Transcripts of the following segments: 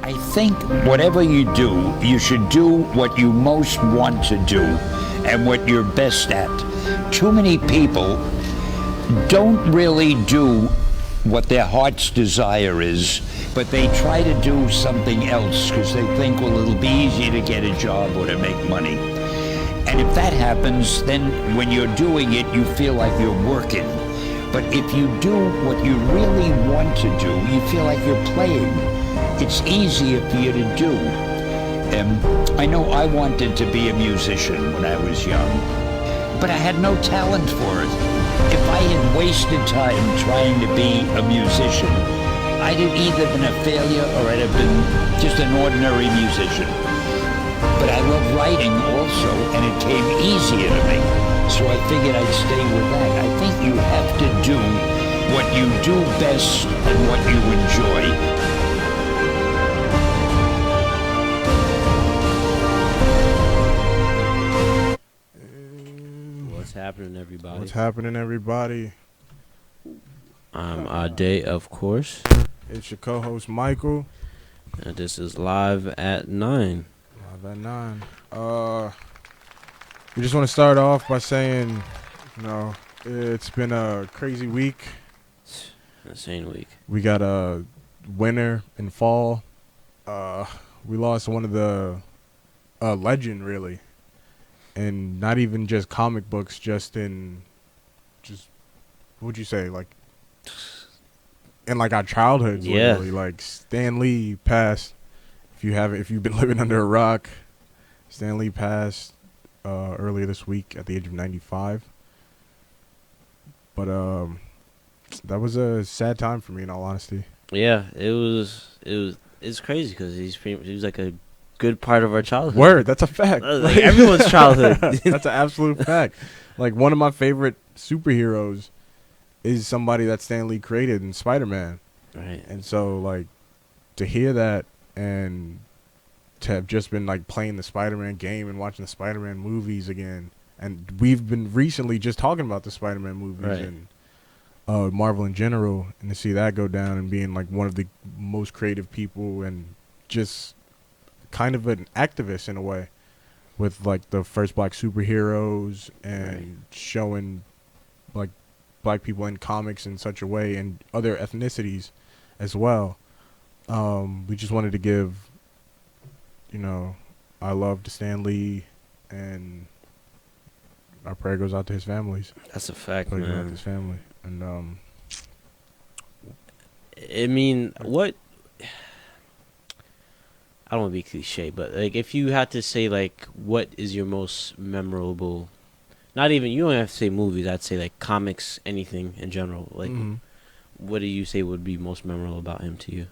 I think whatever you do, you should do what you most want to do and what you're best at. Too many people don't really do what their heart's desire is, but they try to do something else because they think, well, it'll be easier to get a job or to make money. And if that happens, then when you're doing it, you feel like you're working. But if you do what you really want to do, you feel like you're playing. It's easier for you to do. I know I wanted to be a musician when I was young, but I had no talent for it. If I had wasted time trying to be a musician, I'd have either been a failure or I'd have been just an ordinary musician. But I love writing also, and it came easier to me. So I figured I'd stay with that. I think you have to do what you do best and what you enjoy. What's happening, everybody? What's happening, everybody? I'm Ade, of course. It's your co-host, Michael. And this is Live at 9. Live at 9. We just want to start off by saying, it's been a crazy week. Insane week. We got a winter in fall. We lost one of the legend, really. And not even just comic books, just what would you say, like, in like our childhoods, yeah. Literally. Like Stan Lee passed. If you've been living under a rock, Stan Lee passed earlier this week at the age of 95. But that was a sad time for me, in all honesty. Yeah, it's crazy because he was like a good part of our childhood. Word, that's a fact. Like everyone's childhood. That's an absolute fact. Like one of my favorite superheroes is somebody that Stan Lee created in Spider-Man. Right. And so, like, to hear that and to have just been, like, playing the Spider-Man game and watching the Spider-Man movies again. And we've been recently just talking about the Spider-Man movies right. and Marvel in general. And to see that go down and being, like, one of the most creative people and just kind of an activist in a way with, like, the first black superheroes and right. showing, like, black people in comics in such a way and other ethnicities as well. We just wanted to give, our love to Stan Lee, and our prayer goes out to his families. That's a fact, prayer man. goes out to his family. And I mean, what? I don't want to be cliche, but like, if you had to say like, what is your most memorable? Not even, you don't have to say movies. I'd say like comics, anything in general. Like, what do you say would be most memorable about him to you?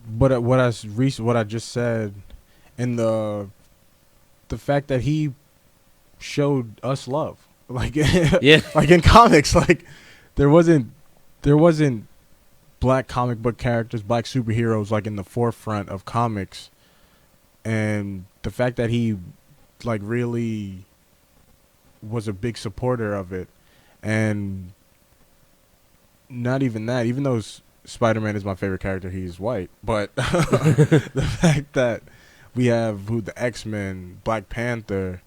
But what I just said, and the fact that he showed us love, like yeah, like in comics, like there wasn't black comic book characters, black superheroes like in the forefront of comics, and the fact that he like really was a big supporter of it. And not even that, even though Spider-Man is my favorite character, he's white, but the fact that we have the X-Men, Black Panther,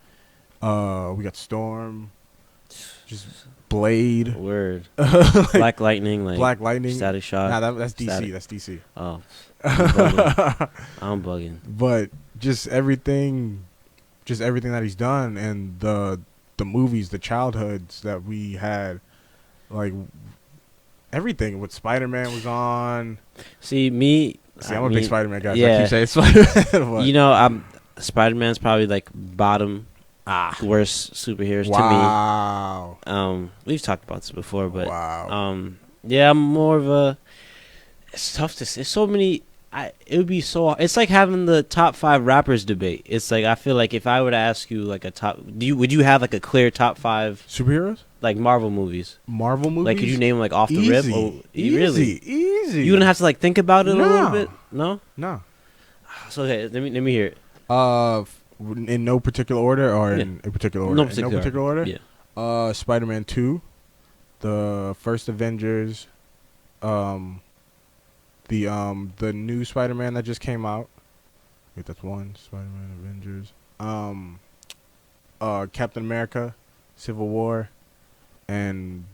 we got Storm, just Blade, word, like, Black Lightning, like Black Lightning, Static Shock. Nah, that's DC. Static. That's DC. Oh, I'm bugging. But just everything that he's done, and the movies, the childhoods that we had, like everything. What Spider-Man was on. I'm a big Spider-Man guy. Yeah. So I keep saying Spider-Man. Spider-Man's probably like bottom worst superheroes to me. Wow. We've talked about this before, but wow. yeah, I'm more of a. It's tough to say. So many. It would be so. It's like having the top 5 rappers debate. It's like, I feel like if I were to ask you like a top, would you have like a clear top 5 superheroes? Like Marvel movies. Like, could you name them like off the rip? Oh, really? Easy. You wouldn't have to like think about it a little bit. No. So okay, let me hear it. In no particular order, or in a particular order? No particular order. Yeah. Spider-Man 2, the first Avengers, The new Spider-Man that just came out. Wait, that's one. Spider-Man, Avengers. Captain America, Civil War, and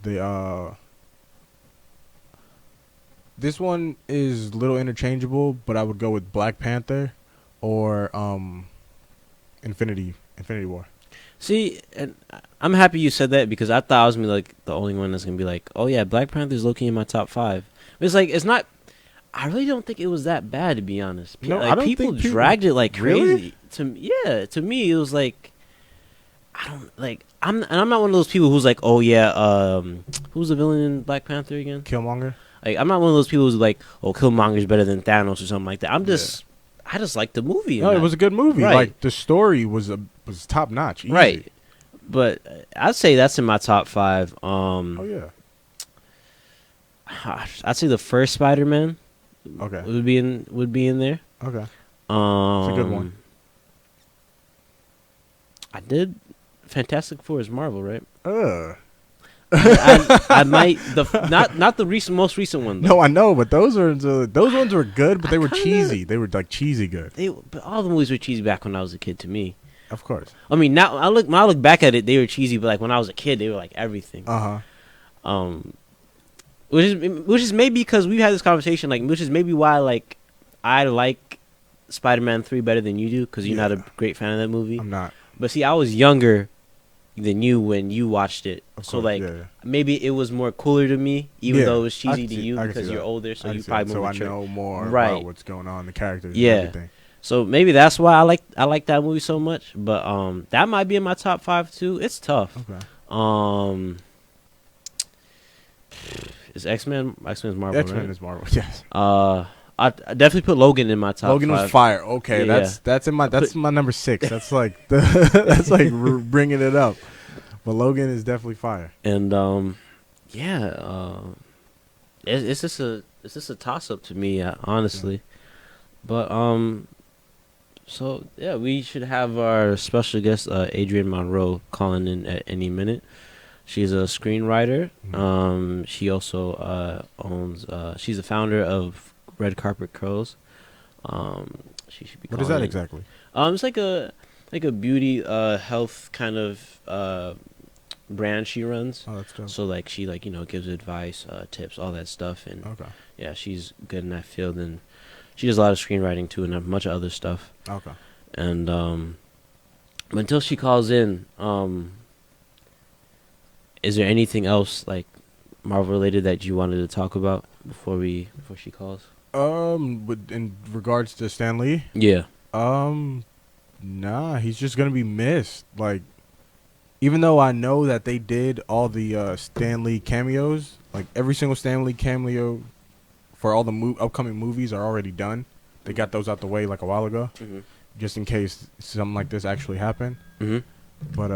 this one is a little interchangeable, but I would go with Black Panther or Infinity War. See, and I'm happy you said that because I thought I was gonna be like the only one that's gonna be like, oh yeah, Black Panther's low-key in my top 5. But it's like it's not. I really don't think it was that bad, to be honest. No, like, I don't people think dragged it like crazy. Really? To me, it was like I don't like. I'm not one of those people who's like, oh yeah, who's the villain in Black Panther again? Killmonger. Like, I'm not one of those people who's like, oh, Killmonger's better than Thanos or something like that. I just like the movie. No, it was a good movie. Right. Like the story was top notch. Right. But I'd say that's in my top 5. Oh yeah. I'd say the first Spider-Man. Okay. Would be in there. Okay. It's a good one. I did Fantastic Four is Marvel, right? I might not the most recent one. Though. No, I know, but those ones were good, but they were cheesy. They were like cheesy good. But all the movies were cheesy back when I was a kid. To me, of course. I mean, now when I look back at it, they were cheesy, but like when I was a kid, they were like everything. Which is maybe because we've had this conversation, like, which is maybe why like I like Spider-Man 3 better than you do, because you're not a great fan of that movie. I'm not. But see, I was younger than you when you watched it, of so course, like yeah. maybe it was more cooler to me, even though it was cheesy to you I because you're older, so you probably so more I mature. know more Right. about what's going on, the characters, Yeah. and everything. So maybe that's why I like that movie so much. But that might be in my top 5 too. It's tough. Okay. Is X-Men's Marvel? X-Men right? is Marvel. Yes. I definitely put Logan in my top. Logan 5. was fire. Okay, Yeah, that's my number 6. That's like that's like bringing it up. But Logan is definitely fire. And it's just a toss up to me, honestly. Yeah. But so yeah, we should have our special guest Adrienne Monroe calling in at any minute. She's a screenwriter. Mm-hmm. She also owns. She's the founder of Red Carpet Curls. She should be. What is that exactly? It's like a beauty health kind of brand she runs. Oh, that's dope. So like she gives advice, tips, all that stuff, and Okay. yeah, she's good in that field, and she does a lot of screenwriting too, and a bunch of other stuff. Okay. And but until she calls in, is there anything else like Marvel related that you wanted to talk about before she calls? In regards to Stan Lee, Yeah. nah, he's just gonna be missed. Like, even though I know that they did all the Stan Lee cameos, like every single Stan Lee cameo for all the upcoming movies are already done. They got those out the way like a while ago, just in case something like this actually happened. But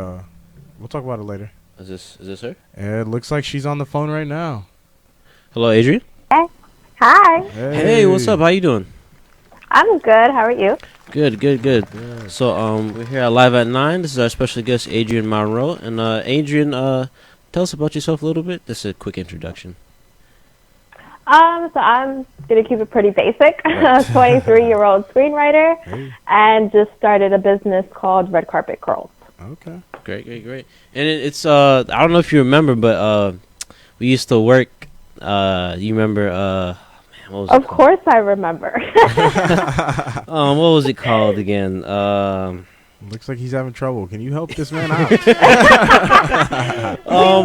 we'll talk about it later. Is this her? It looks like she's on the phone right now. Hello, Adrienne. Hey. Hi. Hey, what's up? How you doing? I'm good. How are you? Good. So we're here at Live at 9. This is our special guest, Adrienne Monroe. And Adrienne, tell us about yourself a little bit. Just a quick introduction. So I'm gonna keep it pretty basic. A 23-year-old screenwriter, and just started a business called Red Carpet Curls. Okay. Great. And it's I don't know if you remember, but we used to work. You remember? Man, what was it Of called? course, I remember. What was it called again? Looks like he's having trouble. Can you help this man out? We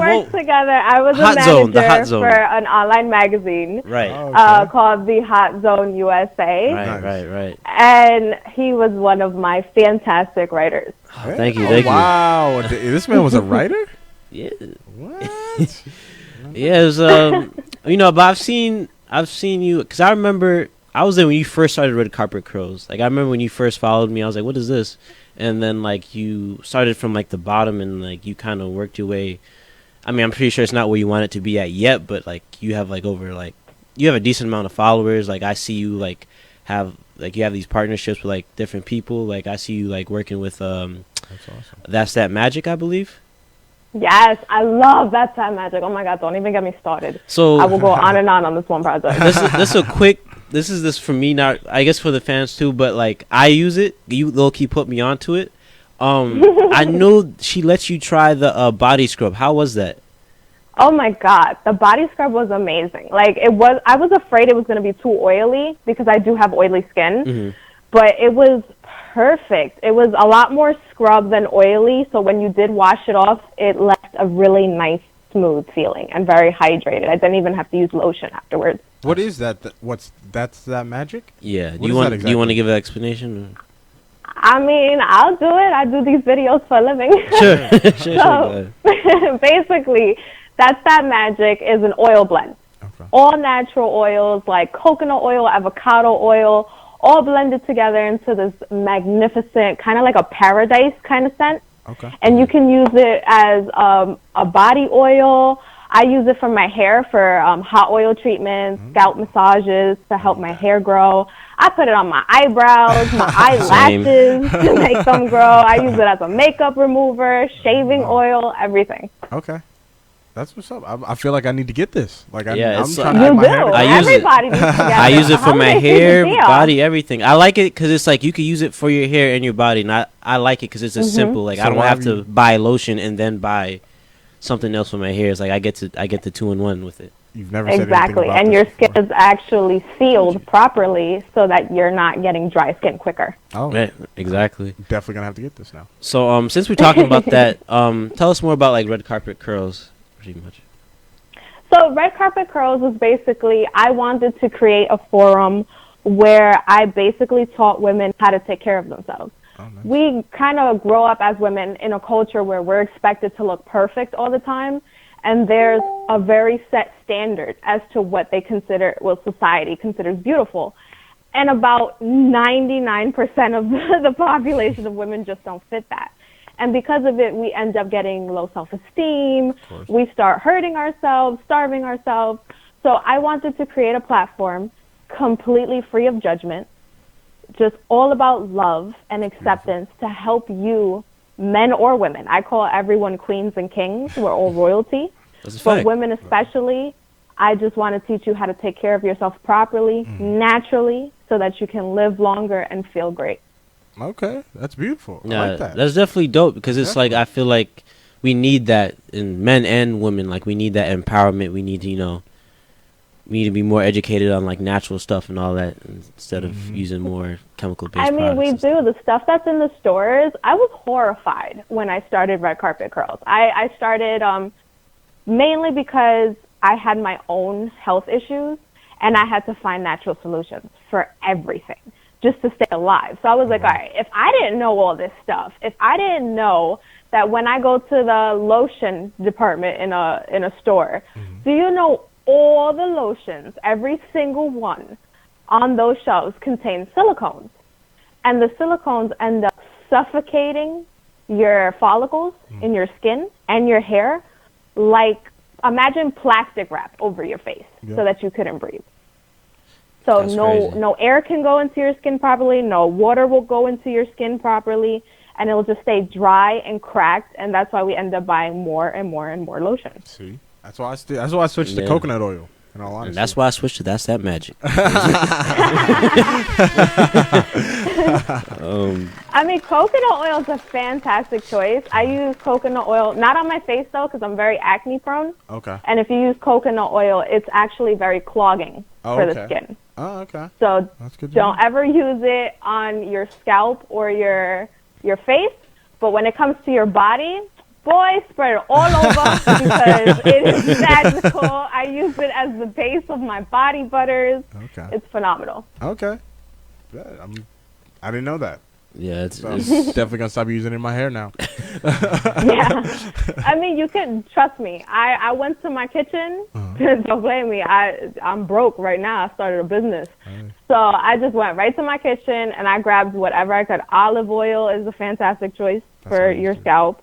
worked together. I was a Hot Zone, the Hot manager Zone. for an online magazine Right. Oh, okay. called the Hot Zone USA, Right. and he was one of my fantastic writers. Oh, thank you. Wow, this man was a writer? Yeah. What? Yeah, it was, but I've seen you, because I remember I was there when you first started Red Carpet Curls. Like, I remember when you first followed me, I was like, what is this? And then, like, you started from, like, the bottom, and, like, you kind of worked your way. I mean, I'm pretty sure it's not where you want it to be at yet, but, like, you have, like, you have a decent amount of followers. Like, I see you, like, you have these partnerships with, like, different people. Like, I see you, like, working with, That's awesome. That's That Magic, I believe. Yes, I love that Magic. Oh my God, don't even get me started. So I will go on and on this one project. this is a quick this is for me, not I guess for the fans too, but like I use it. You low key put me onto it. I know she lets you try the body scrub. How was that? Oh my God, the body scrub was amazing. Like I was afraid it was going to be too oily because I do have oily skin, but it was perfect. It was a lot more scrub than oily, so when you did wash it off, it left a really nice, smooth feeling and very hydrated. I didn't even have to use lotion afterwards. What is that? That's that magic? Yeah. What Do is you want that to give an explanation? I mean, I'll do it. I do these videos for a living. Sure. So, basically, that magic is an oil blend. Okay. All natural oils like coconut oil, avocado oil, all blended together into this magnificent, kind of like a paradise kind of scent. Okay. And you can use it as a body oil. I use it for my hair for hot oil treatments, scalp massages to help my hair grow. I put it on my eyebrows, my eyelashes to make them grow. I use it as a makeup remover, shaving oil, everything. Okay. That's what's up. I feel like I need to get this. Like I'm it's trying to You add my do. hair. Everybody needs to get it. I use it for my Holiday hair, season, yeah. body, everything. I like it because it's like you can use it for your hair and your body. And I like it because it's a simple. Like So I don't why have have to you- buy lotion and then buy something else for my hair. It's like I get the 2-in-1 with it. You've never said anything Exactly. about And this your before. skin is actually sealed properly so that you're not getting dry skin quicker. Oh, Right, exactly. definitely gonna have to get this now. So since we're talking about that, tell us more about like red carpet curls, pretty much. So Red Carpet Curls was basically, I wanted to create a forum where I basically taught women how to take care of themselves. Oh, nice. We kind of grow up as women in a culture where we're expected to look perfect all the time, and there's a very set standard as to what they consider, well, society considers beautiful. And about 99% of the population of women just don't fit that. And because of it, we end up getting low self-esteem. We start hurting ourselves, starving ourselves. So I wanted to create a platform completely free of judgment, just all about love and acceptance to help you, men or women. I call everyone queens and kings. We're all royalty. That's a But fact. women especially, I just want to teach you how to take care of yourself properly, naturally, so that you can live longer and feel great. Okay, that's beautiful. Yeah, I like that. that's definitely dope because it's like I feel like we need that in men and women. Like we need that empowerment. We need to, we need to be more educated on like natural stuff and all that instead of using more chemical based. I mean, we do. The stuff that's in the stores, I was horrified when I started Red Carpet Curls. I started mainly because I had my own health issues and I had to find natural solutions for everything just to stay alive. So I was like, all right, if I didn't know all this stuff, if I didn't know that when I go to the lotion department in a store, do you know all the lotions, every single one on those shelves contain silicones? And the silicones end up suffocating your follicles in your skin and your hair, like imagine plastic wrap over your face so that you couldn't breathe. So That's no crazy. no air can go into your skin properly, no water will go into your skin properly, and it'll just stay dry and cracked, and that's why we end up buying more and more and more lotion. See, that's why I switched to Yeah. coconut oil. In all honesty, And that's why I switched to That's That Magic. I mean, coconut oil is a fantastic choice. I use coconut oil, not on my face though, because I'm very acne prone. okay. And if you use coconut oil, it's actually very clogging for the okay. skin. Oh, okay. So That's good. to don't know. ever use it on your scalp or your face. But when it comes to your body, boy, spread it all over because it is magical. I use it as the base of my body butters. Okay. It's phenomenal. Okay. Yeah, I didn't know that. Yeah, it's So I'm definitely gonna stop using it in my hair now. Yeah. I mean, you can trust me. I went to my kitchen. Don't blame me. I'm broke right now. I started a business. So I just went right to my kitchen and I grabbed whatever I could. Olive oil is a fantastic choice for your scalp.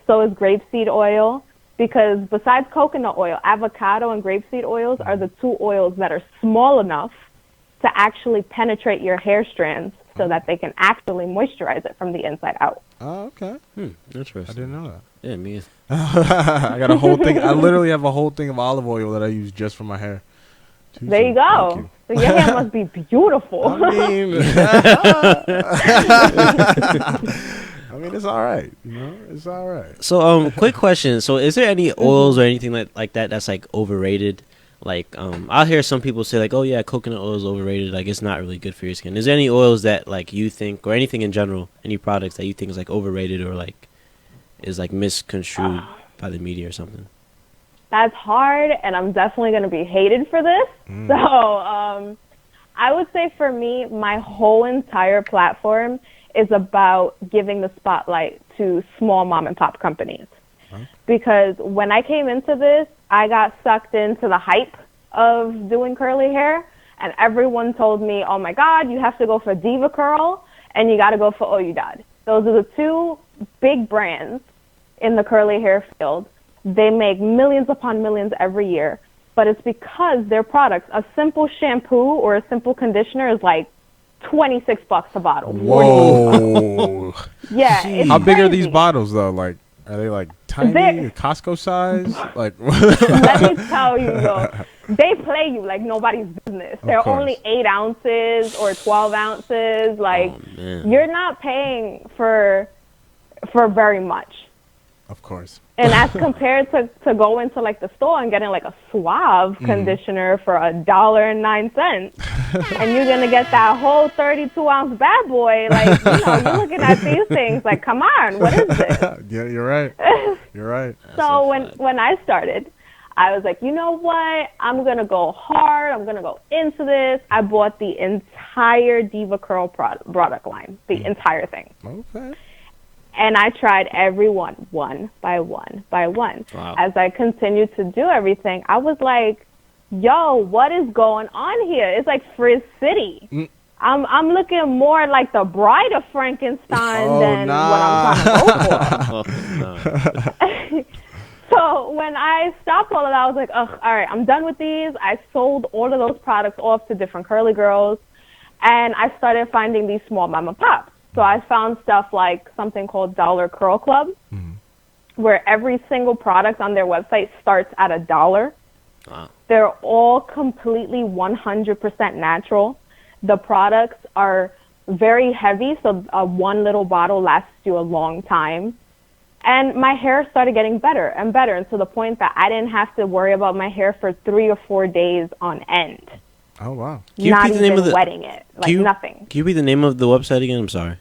So is grapeseed oil, because besides coconut oil, avocado and grapeseed oils are the two oils that are small enough to actually penetrate your hair strands so that they can actually moisturize it from the inside out. Oh, okay. interesting. I didn't know that. Yeah, me. I got a whole thing. I literally have a whole thing of olive oil that I use just for my hair. There you go. Thank you. So your hair must be beautiful. I mean, I mean, it's all right. You know, it's all right. So, quick question. So, is there any oils or anything like that that's like overrated? Like, I'll hear some people say like, "Oh yeah, coconut oil is overrated. Like, it's not really good for your skin." Is there any oils that like you think, or anything in general, any products that you think is like overrated or like is like misconstrued by the media or something? That's hard, and I'm definitely going to be hated for this. So, I would say for me, my whole entire platform is about giving the spotlight to small mom and pop companies. Because when I came into this, I got sucked into the hype of doing curly hair, and everyone told me, oh my God, you have to go for Diva Curl, and you got to go for Oyudad. Those are the two big brands in the curly hair field. They make millions upon millions every year, but it's because their products, a simple shampoo or a simple conditioner is like $26 a bottle. Whoa. Yeah. It's How big are these crazy. bottles though? Like, are they like tiny, They're- Costco size? Like, Let me tell you though, they play you like nobody's business. They're course. only 8 ounces or 12 ounces. Like, Oh, man. you're not paying for very much. of course. And as compared to go into like the store and getting like a Suave conditioner for $1.09, and you're gonna get that whole 32-ounce bad boy, like, you know, you're looking at these things like, come on, what is this? Yeah, you're right. You're right. So when I started, I was like, you know what? I'm gonna go hard. I'm gonna go into this. I bought the entire Diva Curl product line, the entire thing. Okay. And I tried every one by one by one. Wow. As I continued to do everything, I was like, yo, what is going on here? It's like Frizz City. I'm looking more like the Bride of Frankenstein Oh, than nah. what I'm trying to go for. Oh, no. So when I stopped all of that, I was like, ugh, all right, I'm done with these. I sold all of those products off to different curly girls, and I started finding these small mom and pops. So I found stuff like something called Dollar Curl Club, where every single product on their website starts at $1. Wow. They're all completely 100% natural. The products are very heavy, so one little bottle lasts you a long time. And my hair started getting better and better, and to the point that I didn't have to worry about my hair for 3 or 4 days on end. Oh, wow. Can you Not repeat the name even of the- wetting it, like nothing. Can you repeat the name of the website again? I'm sorry.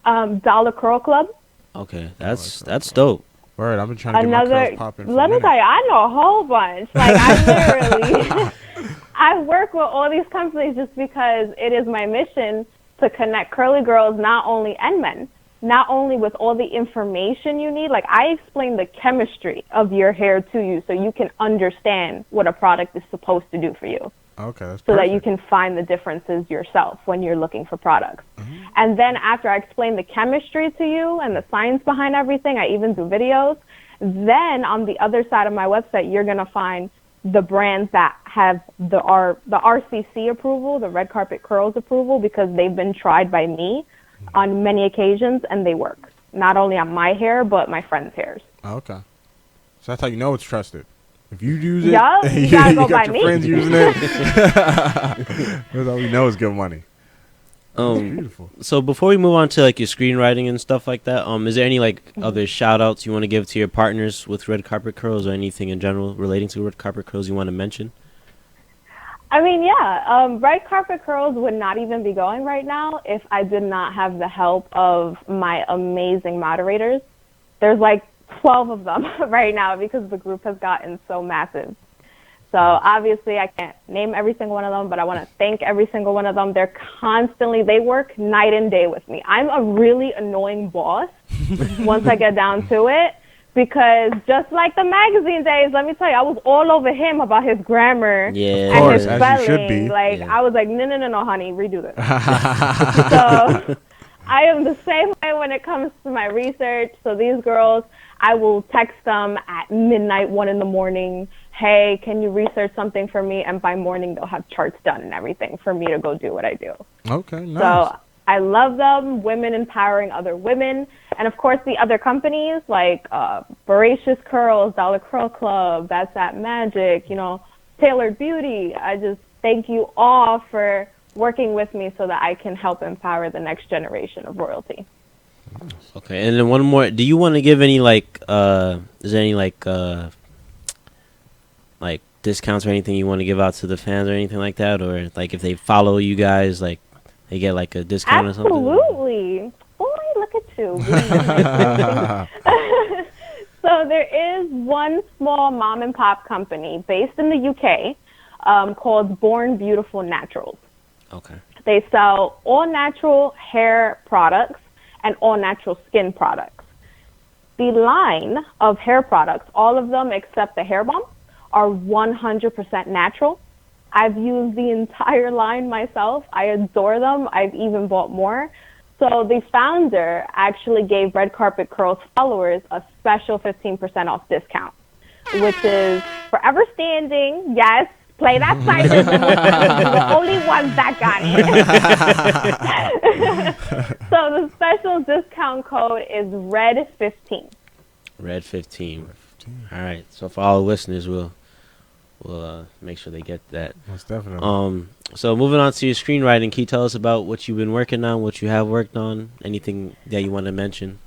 Dollar Curl Club. Okay, that's dope. Word, I've been trying to get my Another, curls popping for let a me minute. tell you, I know a whole bunch. Like, I literally, I work with all these companies just because it is my mission to connect curly girls, not only and men, not only with all the information you need. Like, I explain the chemistry of your hair to you so you can understand what a product is supposed to do for you. Okay, that's So perfect. that you can find the differences yourself when you're looking for products. And then after I explain the chemistry to you and the science behind everything, I even do videos. Then on the other side of my website, you're going to find the brands that have the RCC approval, the Red Carpet Curls approval, because they've been tried by me on many occasions and they work. Not only on my hair, but my friends' hairs. Okay. So that's how you know it's trusted. If you use it, Yup, you gotta go got by your me. friends using it. That's how we know it's good money. Beautiful. So before we move on to like your screenwriting and stuff like that, is there any like other shout outs you want to give to your partners with Red Carpet Curls or anything in general relating to Red Carpet Curls you want to mention? I mean, yeah, Red Carpet Curls would not even be going right now if I did not have the help of my amazing moderators. There's like 12 of them right now because the group has gotten so massive. So obviously I can't name every single one of them, but I want to thank every single one of them. They work night and day with me. I'm a really annoying boss once I get down to it, because just like the magazine days, let me tell you, I was all over him about his grammar Yeah. Of course, and his as spelling. you should be. Like, Yeah. I was like, no, honey, redo this. So I am the same way when it comes to my research. So these girls, I will text them at midnight, 1 a.m. Hey, can you research something for me? And by morning, they'll have charts done and everything for me to go do what I do. Okay, nice. So I love them, women empowering other women. And, of course, the other companies like Voracious Curls, Dollar Curl Club, That's That Magic, Tailored Beauty. thank you all for working with me so that I can help empower the next generation of royalty. Okay, and then one more. Do you want to give any like is there any like discounts or anything you want to give out to the fans or anything like that, or like if they follow you guys, like they get like a discount or something? Absolutely. Boy, look at you. So there is one small mom and pop company based in the UK called Born Beautiful Naturals. Okay. They sell all natural hair products and all natural skin products. The line of hair products, all of them except the hair balm, are 100% natural. I've used the entire line myself. I adore them. I've even bought more. So the founder actually gave Red Carpet Curls followers a special 15% off discount, which is forever standing. Yes, play that silence. We're the only ones that got it. So the special discount code is RED15. RED15. All right. So for all the listeners, we'll make sure they get that. Most definitely. So moving on to your screenwriting, can you tell us about what you've been working on, what you have worked on, anything that you want to mention?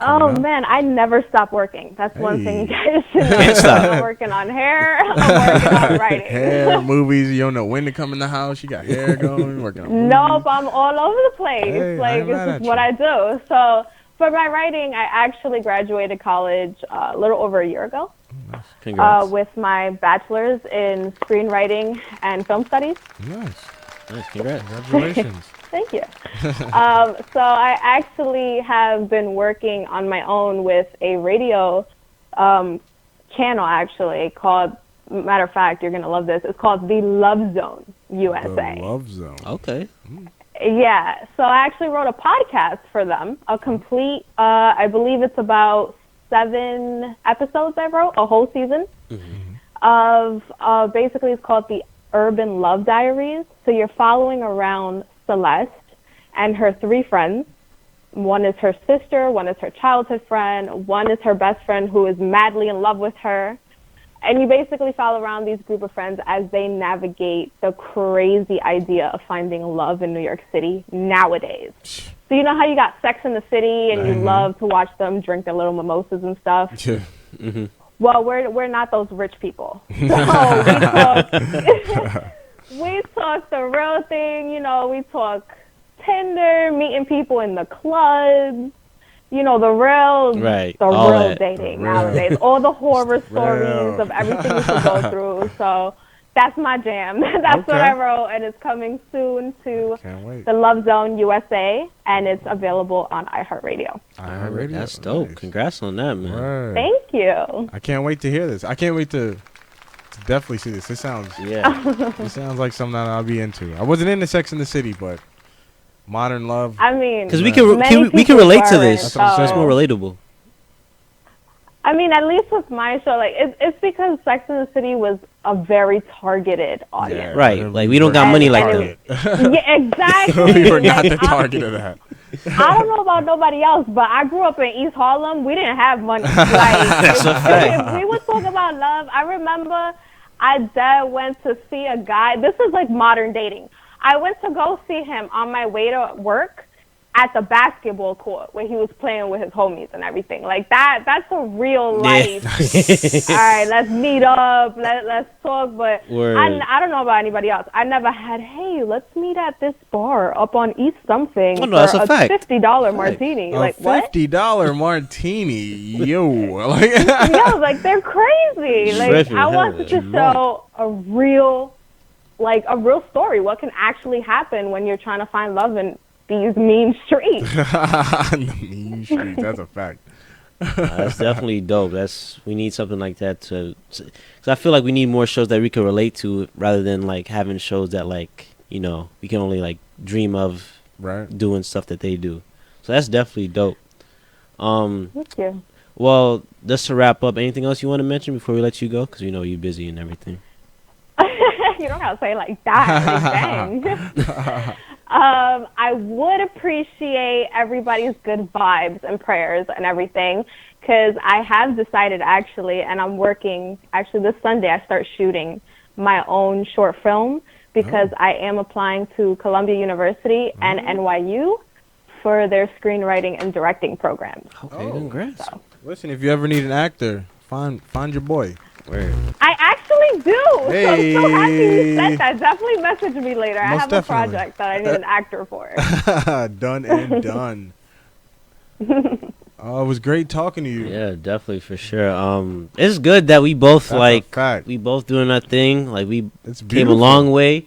Oh man, I never stop working. That's one thing you guys should know. Can't stop. I'm working on hair. I'm working on writing. Hair, movies. You don't know when to come in the house. You got hair going. Working on Nope, I'm all over the place. Hey, like it's just what I do. So for my writing, I actually graduated college a little over a year ago. Congrats. With my bachelor's in screenwriting and film studies. Nice. Congrats. Congratulations. Thank you. So I actually have been working on my own with a radio channel, actually, called, matter of fact, you're going to love this, it's called The Love Zone USA. The Love Zone. Okay. Yeah, so I actually wrote a podcast for them, a complete, I believe it's about 7 episodes I wrote, a whole season, of basically it's called the Urban Love Diaries. So you're following around Celeste and her 3 friends. One is her sister, one is her childhood friend, one is her best friend who is madly in love with her. And you basically follow around these group of friends as they navigate the crazy idea of finding love in New York City nowadays. So you know how you got Sex in the City and you love to watch them drink their little mimosas and stuff? Yeah. Well, we're not those rich people. So we talk the real thing, you know, we talk Tinder, meeting people in the clubs, you know, the real dating nowadays. All the horror stories of everything we could go through. So that's my jam. That's what I wrote, and it's coming soon to the Love Zone USA, and it's available on iHeartRadio. iHeartRadio. That's dope. Nice. Congrats on that, man. Word. Thank you. I can't wait to hear this. I can't wait to definitely see this. It sounds like something that I'll be into. I wasn't into Sex in the City, but modern love. I mean, because we can relate to this. So it's more relatable. I mean, at least with my show, like it's because Sex in the City was a very targeted audience. Yeah, right. Like we don't got money like that. Yeah, exactly. We were not the target of that. I don't know about nobody else, but I grew up in East Harlem. We didn't have money. Like, That's a fact. If we would talk about love, I remember I went to see a guy. This is like modern dating. I went to go see him on my way to work at the basketball court where he was playing with his homies and everything. Like that's a real life. All right, let's meet up. Let's talk. But I don't know about anybody else. I never had, hey, let's meet at this bar up on East something for a fact. $50 martini. Like what? $50 martini. Yo. Like yo, like they're crazy. Like I wanted to show a real story. What can actually happen when you're trying to find love in these mean streets. Mean streets, that's a fact. That's definitely dope. We need something like that because I feel like we need more shows that we can relate to rather than like having shows that like, you know, we can only like dream of doing stuff that they do. So that's definitely dope. Thank you. Well, just to wrap up, anything else you want to mention before we let you go? Because we know you're busy and everything. You don't gotta say it like that. Like, dang. I would appreciate everybody's good vibes and prayers and everything, because I have decided actually, and I'm working, actually this Sunday I start shooting my own short film because I am applying to Columbia University and NYU for their screenwriting and directing programs. Okay, congrats. So. Listen, if you ever need an actor, find your boy. Word. I actually do. Hey. So I'm so happy you said that. Definitely message me later. I Most have definitely. a project that I need an actor for. Done and done. It was great talking to you. Yeah, definitely for sure. It's good that we both That's a like fact. we both doing our thing. Like we It's came a beautiful. long way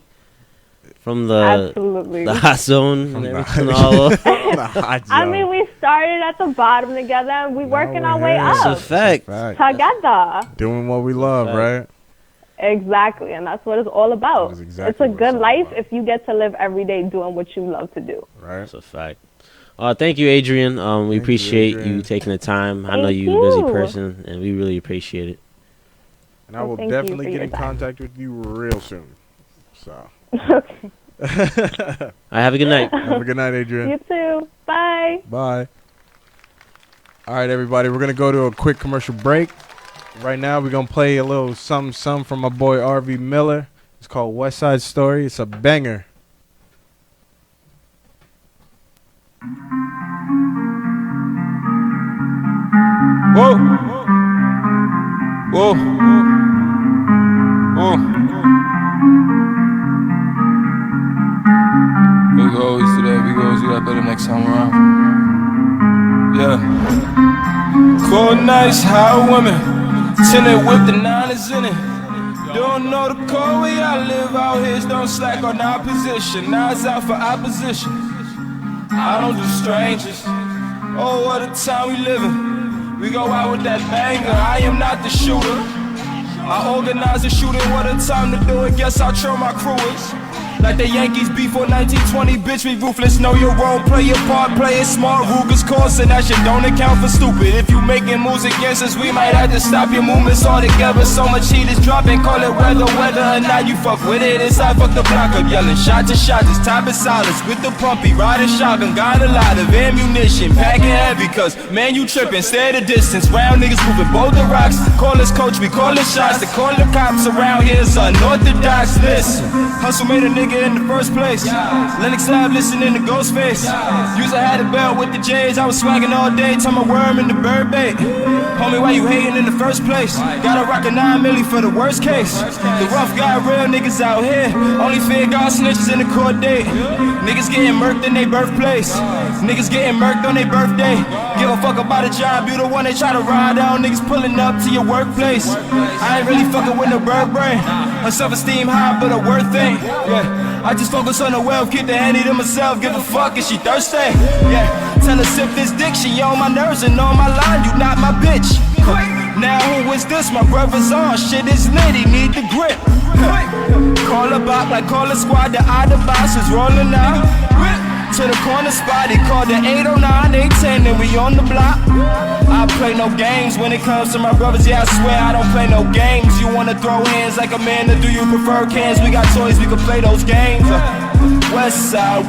from the Absolutely. hot zone From and the- everything all over. The hot I zone. mean, we started at the bottom together and we working we're our way here. That's a up fact. together. Doing what we love, fact. right? Exactly, and that's what it's all about. That is exactly it's a what it's good all life about. if you get to live every day doing what you love to do. Right. That's a fact. Thank you, Adrienne. We Thank you, appreciate Adrienne. you taking the time. I know Thank you're a busy you. person, and we really appreciate it. And I Well, will thank you definitely for get your in time. contact with you real soon. So, Okay. All right, have a good night. have a good night, Adrienne. You too. Bye. Bye. All right, everybody. We're going to go to a quick commercial break. Right now, we're going to play a little something from my boy R.V. Miller. It's called West Side Story. It's a banger. Whoa. Whoa. Whoa. We go always do that. We go always do that better next time around. Yeah. Cold nights, hot women. Tinted whip, the nine is in it. Don't know the code where I live out here. Don't slack on opposition. Eyes out for opposition. I don't do strangers. Oh, what a time we living. We go out with that banger. I am not the shooter. I organize the shooting. What a time to do it. Guess I'll show my crew is. Like the Yankees before 1920, bitch, we ruthless. Know your role, play your part, play it smart. Ruger's coursing, that shit don't account for stupid. If you making moves against us, we might have to stop your movements altogether. So much heat is dropping, call it weather, and now you fuck with it. Inside, fuck the block up, yelling shot to shot. Just top of silence with the pumpy, riding shotgun. Got a lot of ammunition, packing heavy, cause man, you tripping. Stay at a distance, round niggas moving both the rocks. Call us coach, we call it shots. They call the cops around here's unorthodox. Listen, hustle made a nigga in the first place. Lennox Lab listening to Ghostface. User had a belt with the J's. I was swagging all day, till my worm in the bird bait. Homie, why you hating in the first place? Gotta rock a 9 milli for the worst case. The rough guy, real niggas out here. Only fear God snitches in the court date. Niggas getting murked in their birthplace. Niggas getting murked on their birthday. Give a fuck about a job, you the one they try to ride down. Niggas pulling up to your workplace. I ain't really fucking with no bird brain. My self-esteem high, but a worth thing. Yeah. I just focus on the wealth, keep the handy to myself. Give a fuck if she thirsty. Yeah, tell her sip this dick, she on my nerves and on my line. You not my bitch. Now who is this? My brother's on. Shit is lit, he need the grip. Call a bot like call a squad. The other boss is rolling out. To the corner spot, he called the 809, 810, and we on the block. I play no games when it comes to my brothers, yeah, I swear I don't play no games. You wanna throw hands like a man, or do you prefer cans? We got toys, we can play those games. West side,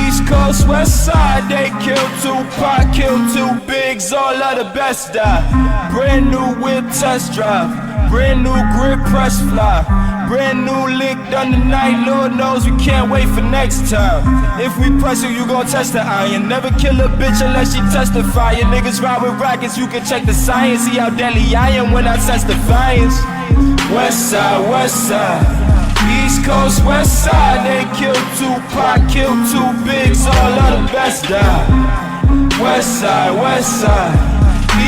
East Coast, West Side, they kill Tupac, kill two bigs, all of the best die. Brand new whip test drive, brand new grip press fly. Brand new lick done tonight, Lord knows we can't wait for next time. If we press you, you gon' test the iron. Never kill a bitch unless she testify. Your niggas ride with rockets, you can check the science. See how deadly I am when I test defiance. West side, East Coast, West Side, they kill Tupac, kill two bigs, all of the best die. West side.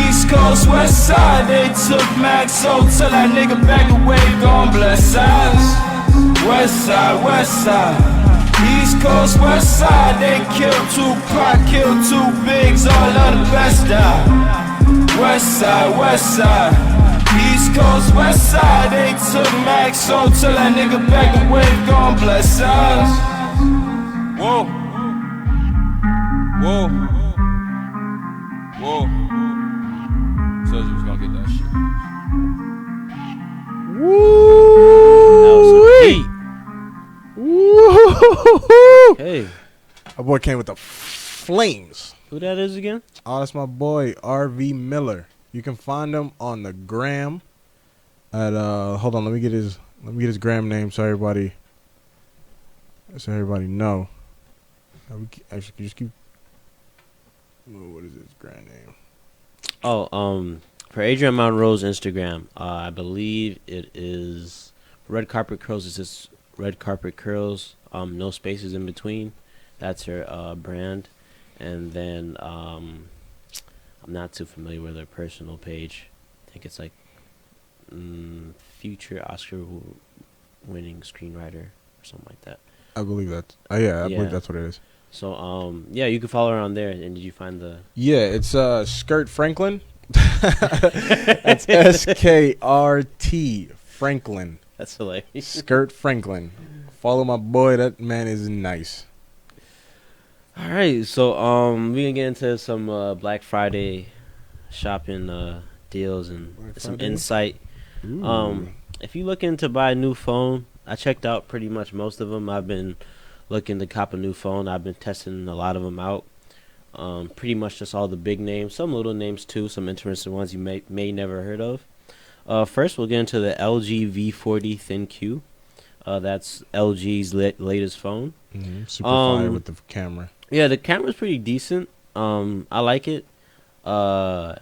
East Coast, West Side, they took Max, so till that nigga back away, gon' bless us. West side, East Coast, West Side, they killed Tupac, killed two bigs, all of the best die. West side, East Coast, West Side, they took Max, so till that nigga back away, gon' bless us. Whoa, whoa, whoa. Told you was gonna get that shit. That was some heat. Hey, Our boy came with the flames. who that is again? Oh, that's my boy R.V. Miller. You can find him on the gram. At hold on, let me get his gram name so everybody know. Actually, can you just keep. What is his gram name? Oh, for Adrienne Monroe's Instagram, I believe it is Red Carpet Curls. It's just Red Carpet Curls. No spaces in between. That's her brand. And then I'm not too familiar with her personal page. I think it's like future Oscar-winning screenwriter or something like that. I believe that's. I believe that's what it is. So yeah, you can follow her on there. And did you find the? Yeah, it's Skirt Franklin. That's SKRT Franklin. That's hilarious. Skirt Franklin. Follow my boy. That man is nice. All right, so we gonna get into some Black Friday shopping deals and some insight. If you're looking to buy a new phone, I checked out pretty much most of them. I've been looking to cop a new phone. I've been testing a lot of them out. Pretty much just all the big names, some little names too, some interesting ones you may never heard of. First, we'll get into the LG V40 Thin Q. That's LG's latest phone. Super fire with the camera. Yeah, the camera's pretty decent. I like it. The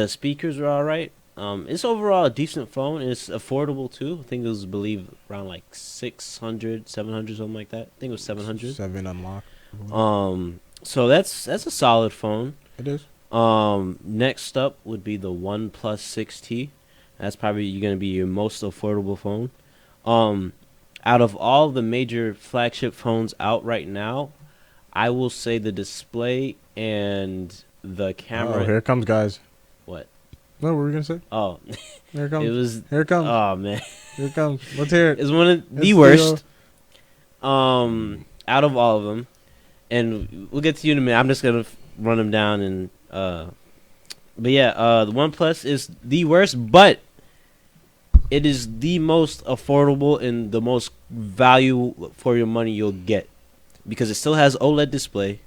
speakers are all right. It's overall a decent phone. It's affordable too. I think it was, believe, around like 600, 700, something like that. I think it was 700. 7 unlock. So that's a solid phone. It is. Next up would be the OnePlus 6T. That's probably going to be your most affordable phone. Out of all the major flagship phones out right now, I will say the display and the camera. Oh, here it comes, guys. What? What were we gonna say? Oh, here it comes. Here it comes. Oh man, here it comes. Let's hear it. It's one of the worst. Out of all of them, and we'll get to you in a minute. I'm just gonna run them down and. But yeah, the OnePlus is the worst, but it is the most affordable and the most value for your money you'll get because it still has OLED display.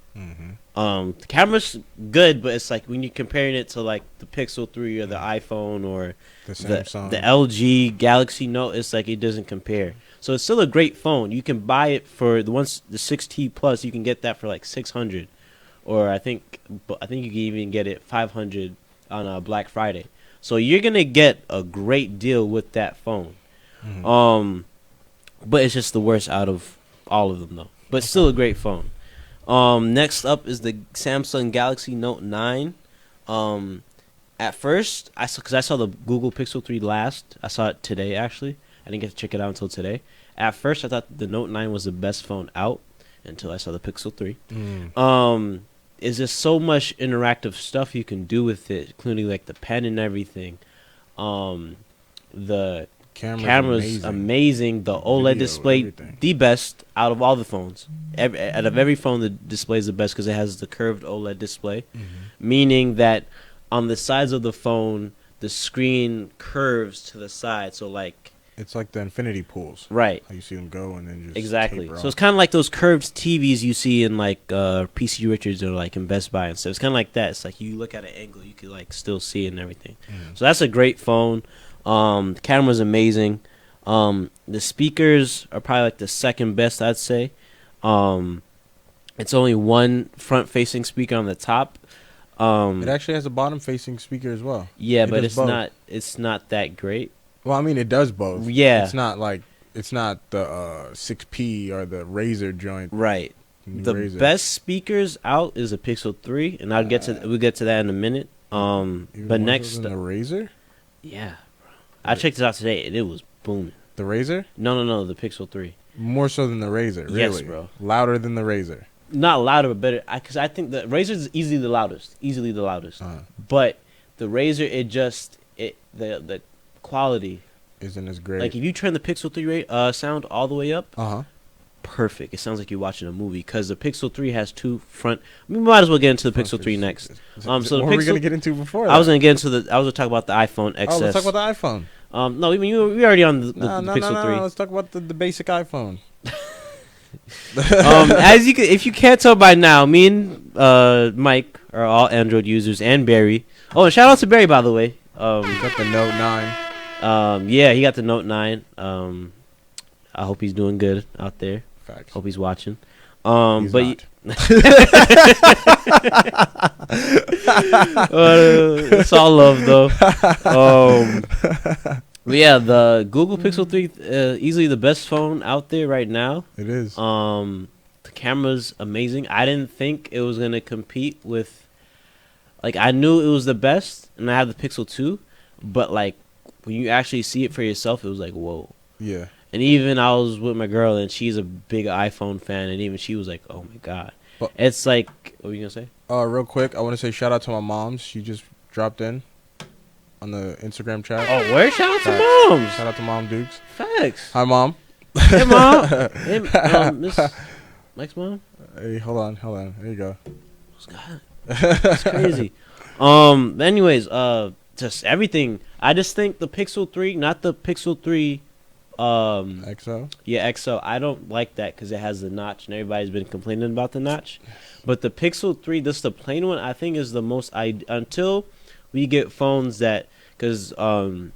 The camera's good, but it's like when you're comparing it to like the Pixel 3 or the iPhone or the Samsung, the LG Galaxy Note, it's like it doesn't compare. So it's still a great phone. You can buy it for the 6T Plus. You can get that for like 600, or I think you can even get it 500 on Black Friday. So you're gonna get a great deal with that phone. But it's just the worst out of all of them though. But still a great phone. Next up is the Samsung Galaxy Note 9. At first, I saw the Google Pixel 3 last. I saw it today actually. I didn't get to check it out until today. At first, I thought the Note 9 was the best phone out until I saw the Pixel 3. Is just so much interactive stuff you can do with it, including like the pen and everything. The camera's amazing. The OLED display, everything. The best out of all the phones. Out of every phone, the display is the best because it has the curved OLED display, meaning that on the sides of the phone, the screen curves to the side. So like it's like the infinity pools, right? How you see them go and then just exactly. taper So off. it's kind of like those curved TVs you see in like PC Richards or like in Best Buy and stuff. It's kind of like that. It's like you look at an angle, you can like still see it and everything. So that's a great phone. The camera's amazing. The speakers are probably like the second best, I'd say. It's only one front-facing speaker on the top. It actually has a bottom-facing speaker as well. Yeah, but it's not that great. Well, I mean, it does both. Yeah, it's not the 6P or the Razer joint. Right. The Razer. best speakers out is a Pixel 3, and we'll get to that in a minute. But next, the Razer. Yeah, I checked it out today, and it was booming. The Razer? No, the Pixel 3. More so than the Razer, really? Yes, bro. Louder than the Razer. Not louder, but better. Because I think the Razer is easily the loudest. But the Razer, the quality isn't as great. Like if you turn the Pixel 3 sound all the way up, perfect. It sounds like you're watching a movie because the Pixel 3 has two front. We might as well get into the Pixel 3 next. So what were we gonna get into before that? I was gonna talk about the iPhone XS. Oh, let's talk about the iPhone. No, we already on the Pixel 3. No, let's talk about the basic iPhone. If you can't tell by now, me and Mike are all Android users, and Barry. Oh, and shout out to Barry, by the way. Got the Note 9. Yeah, he got the Note 9. I hope he's doing good out there. Facts. Hope he's watching. He's But not. it's all love though. But yeah, the Google Pixel 3 easily the best phone out there right now. It is. The camera's amazing. I didn't think it was gonna compete with. Like, I knew it was the best, and I have the Pixel 2, but like when you actually see it for yourself, it was like whoa. Yeah. And even I was with my girl, and she's a big iPhone fan, and even she was like, "Oh my god!" But- It's like, what were you gonna say? Real quick, I want to say shout out to my moms. She just dropped in on the Instagram chat. Oh, where? Shout out to Facts. moms. Shout out to Mom Dukes. Facts. Hi, Mom. Hey, mom. Hey, Miss Mike's mom. Hey, hold on. There you go. It's crazy. Anyways, just everything. I just think the Pixel 3, not the Pixel 3. XO. Yeah, XO. I don't like that because it has the notch, and everybody's been complaining about the notch. But the Pixel 3, just the plain one, I think is the most. Until we get phones that, because we're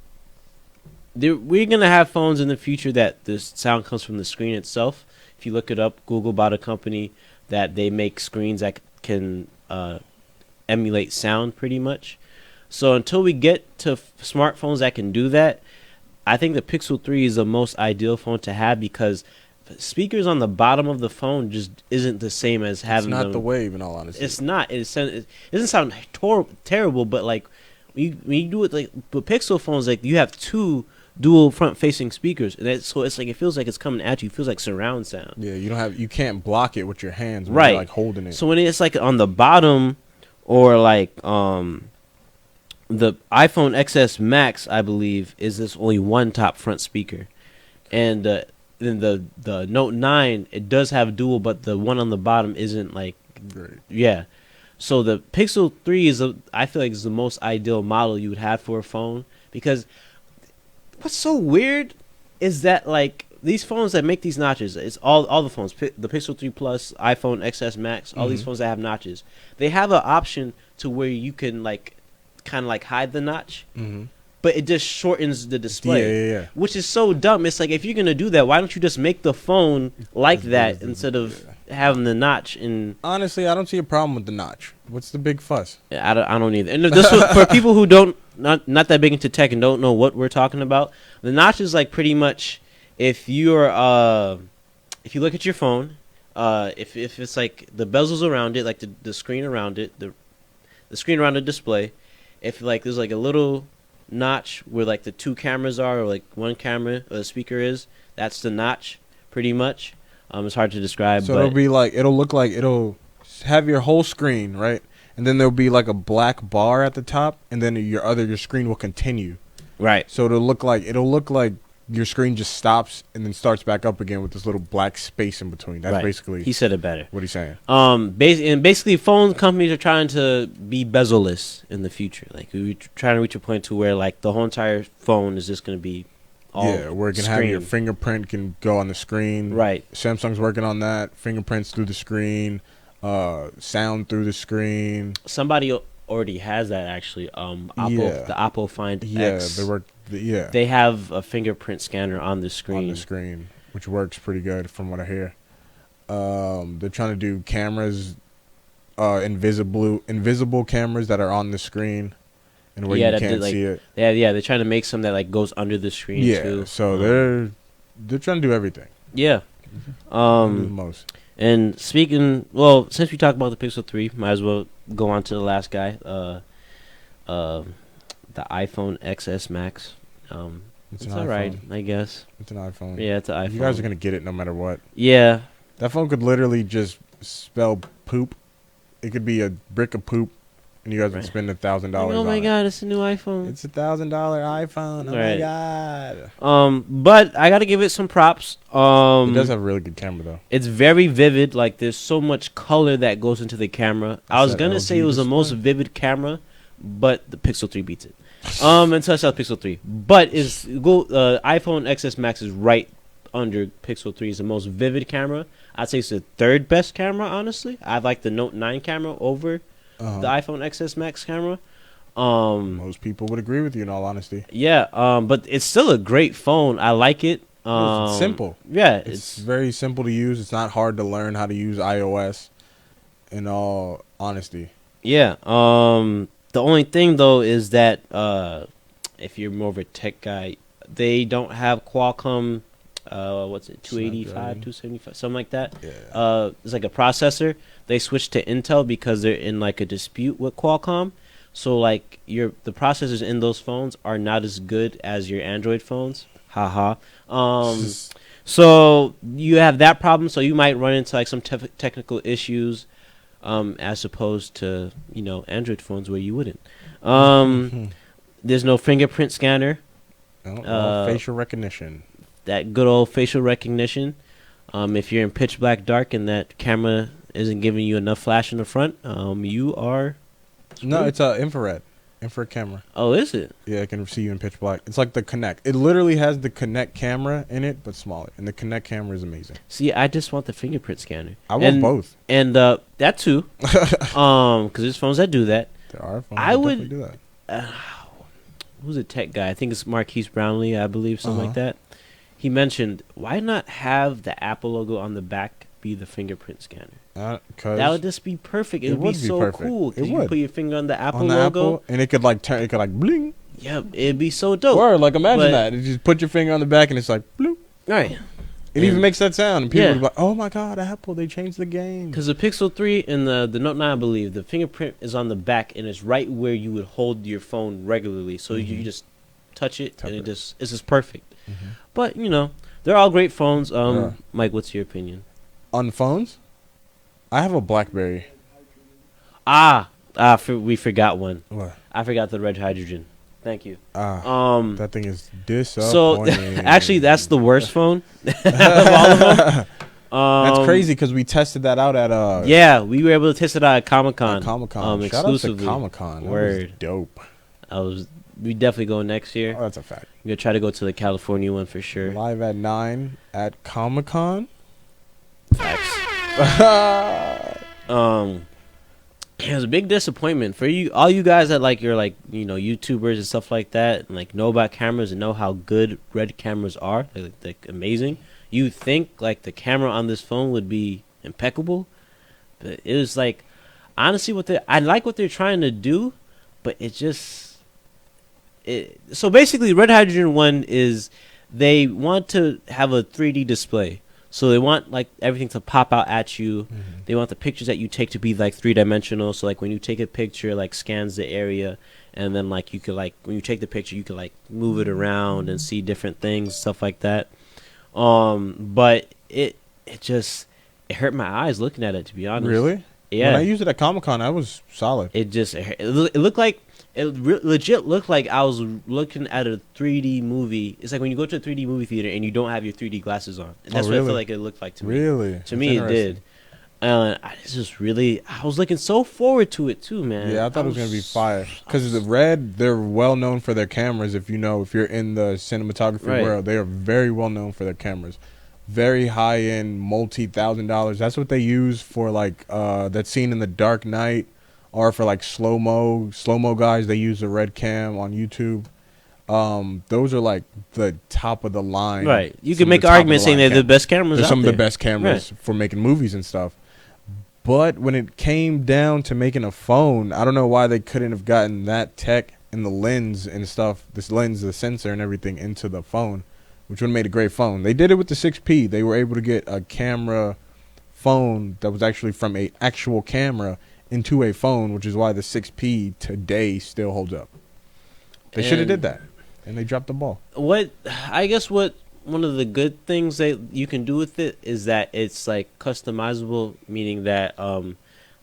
gonna have phones in the future that the sound comes from the screen itself. If you look it up, Google bought a company that they make screens that can emulate sound pretty much. So until we get to smartphones that can do that, I think the Pixel 3 is the most ideal phone to have because speakers on the bottom of the phone just isn't the same as having It's not them. the wave, in all honesty. It's not. It doesn't sound terrible, but like when you do it like with Pixel phones, like you have two dual front-facing speakers, and so it's like it feels like it's coming at you. It feels like surround sound. Yeah, you can't block it with your hands when Right. you're like holding it. So when it's like on the bottom, or like the iPhone XS Max, I believe, is this only one top front speaker, and then the Note 9, it does have dual, but the one on the bottom isn't like Great. yeah. So the Pixel 3 I feel like is the most ideal model you would have for a phone, because what's so weird is that like these phones that make these notches, it's all the phones, the Pixel 3 Plus, iPhone XS Max, all these phones that have notches, they have an option to where you can like kind of like hide the notch, but it just shortens the display, Yeah. which is so dumb. It's like, if you're gonna do that, why don't you just make the phone like that instead of having the notch? And Honestly, I don't see a problem with the notch. What's the big fuss? I don't either. And this was, for people who not that big into tech and don't know what we're talking about, the notch is like pretty much if you look at your phone, if it's like the bezels around it, like the screen around it, the screen around the display, if like there's like a little notch where like the two cameras are, or like one camera or the speaker is, that's the notch pretty much. It's hard to describe, So but it'll have your whole screen, right? And then there'll be like a black bar at the top, and then your screen will continue. right. So it'll look like your screen just stops and then starts back up again with this little black space in between. That's Right. basically He said it better. what he's saying. Basically, phone companies are trying to be bezel-less in the future. Like, we're trying to reach a point to where like the whole entire phone is just going to be all Where it can have your screen. fingerprint can go on the screen. Right. Samsung's working on that. Fingerprints through the screen, sound through the screen. Somebody already has that actually. Apple, Yeah. the Apple Find Yeah, X. they work. They have a fingerprint scanner on the screen. On the screen, which works pretty good from what I hear. They're trying to do cameras, invisible cameras that are on the screen, and where you that can't like, see it. Yeah, they're trying to make some that like goes under the screen Yeah, too. so they're trying to do everything. Yeah. The most. And speaking, well, since we talked about the Pixel 3, might as well go on to the last guy, the iPhone XS Max. It's an all right, iPhone. I guess. It's an iPhone. Yeah, it's an iPhone. You guys are gonna get it no matter what. Yeah, That phone could literally just spell poop. It could be a brick of poop, and you guys would Right. spend $1,000. like, oh my on god, it's a new iPhone. It's $1,000 iPhone. Oh my Right. god. But I gotta give it some props. It does have a really good camera though. It's very vivid. Like, there's so much color that goes into the camera. I was that gonna say it LG was the most display? vivid camera, but the Pixel 3 beats it. Until I saw the Pixel 3. But iPhone XS Max is right under Pixel 3. It's the most vivid camera. I'd say it's the third best camera, honestly. I like the Note 9 camera over the iPhone XS Max camera. Most people would agree with you, in all honesty. Yeah, but it's still a great phone. I like it. It's simple. Yeah, It's very simple to use. It's not hard to learn how to use iOS, in all honesty. yeah. The only thing though is that if you're more of a tech guy, they don't have Qualcomm. What's it? 285, 275, something like that. Yeah. It's like a processor. They switched to Intel because they're in like a dispute with Qualcomm. So like the processors in those phones are not as good as your Android phones. Haha. So you have that problem. So you might run into like some technical issues, as opposed to Android phones where you wouldn't. There's no fingerprint scanner. Facial recognition. That good old facial recognition. If you're in pitch black dark and that camera isn't giving you enough flash in the front, you are. No, it's a infrared camera. Oh, is it? Yeah, it can see you in pitch black. It's like the Kinect. It literally has the Kinect camera in it, but smaller. And the Kinect camera is amazing. See, I just want the fingerprint scanner. I want both. And that too. Because there's phones that do that. There are phones I that would definitely do that. Who's a tech guy? I think it's Marquise Brownlee, I believe, something like that. He mentioned, why not have the Apple logo on the back be the fingerprint scanner? That would just be perfect. It would be so perfect. cool. Because you would. put your finger on the Apple On the logo. Apple, and it could like turn. It could like bling. Yeah, it'd be so dope. Or like imagine But- that. You just put your finger on the back and it's like bloop. Right. It even makes that sound, and people Yeah. would be like, "Oh my God, Apple! They changed the game." Because the Pixel 3 and the Note 9, I believe, the fingerprint is on the back and it's right where you would hold your phone regularly. So you just touch it Tap and it. it's just perfect. But, they're all great phones. Yeah. Mike, what's your opinion? On phones, I have a BlackBerry. We forgot one. What? I forgot the red hydrogen. Thank you. That thing is So disappointing. actually, that's the worst phone of all of them. That's crazy because we tested that out at Yeah, we were able to test it out at Comic-Con. Comic-Con. Shout Exclusively. out to Comic-Con. That was Word. dope. We definitely go next year. Oh, that's a fact. We're gonna try to go to the California one for sure. Live at 9 at Comic-Con. It was a big disappointment for you, all you guys that like you're like YouTubers and stuff like that, and like know about cameras and know how good red cameras are, like amazing. You think like the camera on this phone would be impeccable, but it was like honestly I like what they're trying to do, but so basically red hydrogen one is they want to have a 3D display. So they want like everything to pop out at you. They want the pictures that you take to be like 3-dimensional. So like when you take a picture, like scans the area, and then like you could like when you take the picture, you could like move it around and see different things, stuff like that. But it hurt my eyes looking at it, to be honest. Really? Yeah. When I used it at Comic-Con, I was solid. It looked like. Legit looked like I was looking at a 3D movie. It's like when you go to a 3D movie theater and you don't have your 3D glasses on. And that's what I feel like it looked like to me. Really? To me, it did. I was looking so forward to it too, man. Yeah, I thought it was gonna be fire. Because the Red, they're well known for their cameras. If you're in the cinematography world, they are very well known for their cameras. Very high end, multi-$1,000. That's what they use for like that scene in The Dark Knight. Or for like slow-mo guys, they use the red cam on YouTube. Those are like the top of the line. Right. You can make an argument saying they're the best cameras They're out some there. of the best cameras for making movies and stuff. But when it came down to making a phone, I don't know why they couldn't have gotten that tech and the lens and stuff, this lens, the sensor and everything into the phone, which would have made a great phone. They did it with the 6P. They were able to get a camera phone that was actually from an actual camera into a phone, which is why the 6P today still holds up. They should have did that, and they dropped the ball. What one of the good things that you can do with it is that it's like customizable, meaning that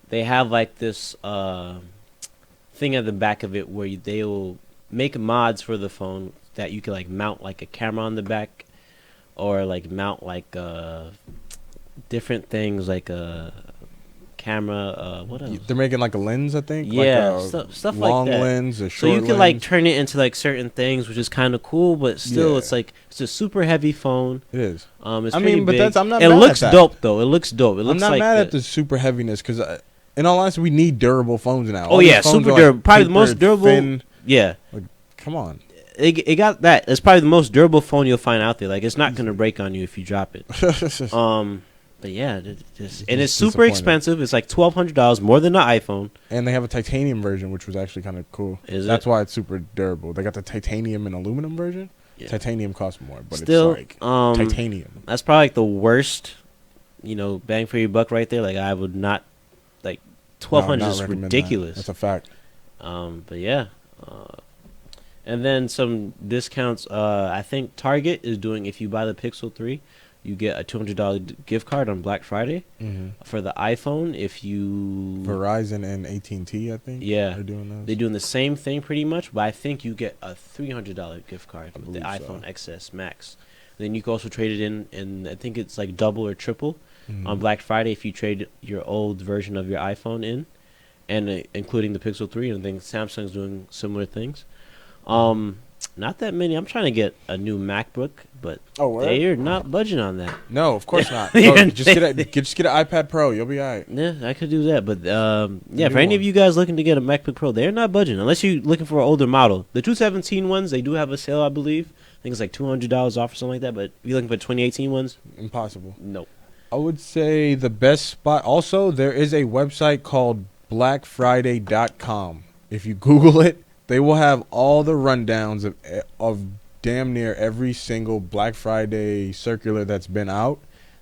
they have like this thing at the back of it where they'll make mods for the phone that you can like mount like a camera on the back, or like mount like different things like a camera. What else? They're making like a lens, I think. Yeah, like stuff long like that. lens, a So short you can lens. like turn it into like certain things, which is kind of cool. But still, it's like it's a super heavy phone. It is. It's I pretty mean, but big. I'm not It mad looks at that. dope though. It looks dope. It looks I'm not like mad at the super heaviness because in all honesty, we need durable phones now. Oh All these yeah, phones super are, durable. Probably the most paper durable. thin. Yeah, Come on. it got that. It's probably the most durable phone you'll find out there. Like it's not gonna break on you if you drop it. But yeah, and it's super disappointing. expensive. It's like $1,200 more than the iPhone. And they have a titanium version, which was actually kind of cool. That's why it's super durable. They got the titanium and aluminum version. Yeah. Titanium costs more, but still, it's like titanium. That's probably like the worst, bang for your buck right there. Like I would not, like $1,200 is ridiculous. That's a fact. But yeah, and then some discounts. I think Target is doing, if you buy the Pixel 3, you get a $200 gift card on Black Friday. For the iPhone. If you Verizon and AT&T, I think. Yeah, they're doing those. They're doing the same thing pretty much, but I think you get a $300 gift card with the iPhone so. XS Max. Then you can also trade it in, and I think it's like double or triple on Black Friday if you trade your old version of your iPhone in, and including the Pixel 3. And I think Samsung's doing similar things. Not that many. I'm trying to get a new MacBook, but they're not budging on that. No, of course not. Just get an iPad Pro. You'll be all right. Yeah, I could do that. But for any of you guys looking to get a MacBook Pro, they're not budging unless you're looking for an older model. The 2017 ones, they do have a sale, I believe. I think it's like $200 off or something like that. But if you're looking for 2018 ones, impossible. Nope. I would say the best spot. Also, there is a website called BlackFriday.com. If you Google it, they will have all the rundowns of damn near every single Black Friday circular that's been out.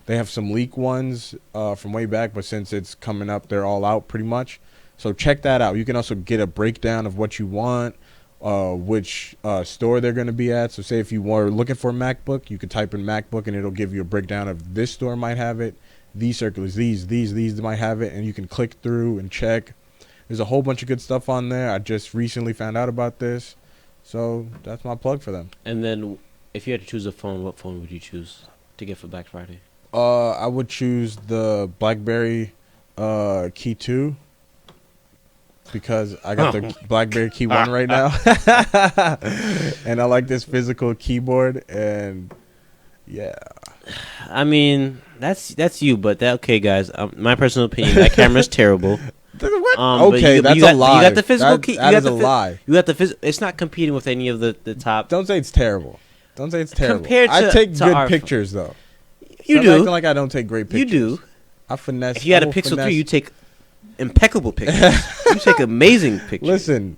They have some leak ones from way back, but since it's coming up, they're all out pretty much. So check that out. You can also get a breakdown of what you want, which store they're going to be at. So say if you were looking for a MacBook, you could type in MacBook and it'll give you a breakdown of this store might have it, these circulars, these might have it, and you can click through and check. There's a whole bunch of good stuff on there. I just recently found out about this. So that's my plug for them. And then if you had to choose a phone, what phone would you choose to get for Black Friday? I would choose the BlackBerry Key 2 because I got the BlackBerry Key 1 right now. And I like this physical keyboard, and yeah. I mean, that's you, but okay, guys. My personal opinion, that camera's terrible. What? Okay, that's a lie. You got the physical key. That is a lie. You got the physical. It's not competing with any of the top. Don't say it's terrible. Don't say it's terrible. I take good pictures though. You do. Acting like I don't take great pictures. You do. I finesse. If you had a Pixel 3, you take impeccable pictures. You take amazing pictures. Listen,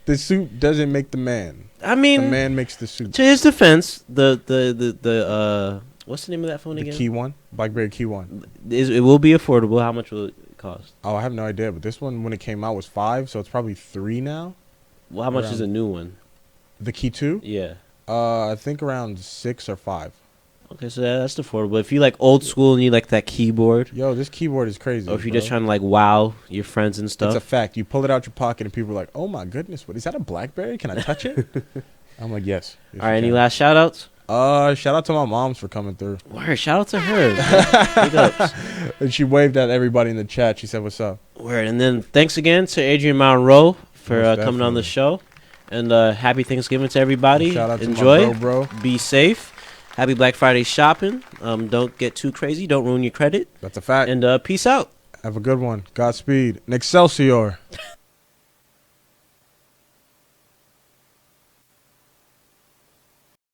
the suit doesn't make the man. I mean, the man makes the suit. To his defense, the what's the name of that phone again? The Key 1, BlackBerry Key 1. It will be affordable. How much will it cost? Oh, I have no idea. But this one, when it came out, was $5, so it's probably $3 now. Well, how much is a new one? The Key 2? Yeah. I think around $6 or $5. Okay, so that's affordable. If you like old school and you like that keyboard, yo, this keyboard is crazy. Or if you're just trying to like wow your friends and stuff, it's a fact. You pull it out your pocket and people are like, "Oh my goodness, what is that? A BlackBerry? Can I touch it?" I'm like, "Yes." All right. Any last shout outs? Shout out to my moms for coming through. Word. Shout out to her. Big ups. And she waved at everybody in the chat. She said, "What's up?" Word. And then thanks again to Adrienne Monroe for coming on the show. And happy Thanksgiving to everybody. Shout out to Enjoy. my bro. Be safe. Happy Black Friday shopping. Don't get too crazy. Don't ruin your credit. That's a fact. And peace out. Have a good one. Godspeed. And Excelsior.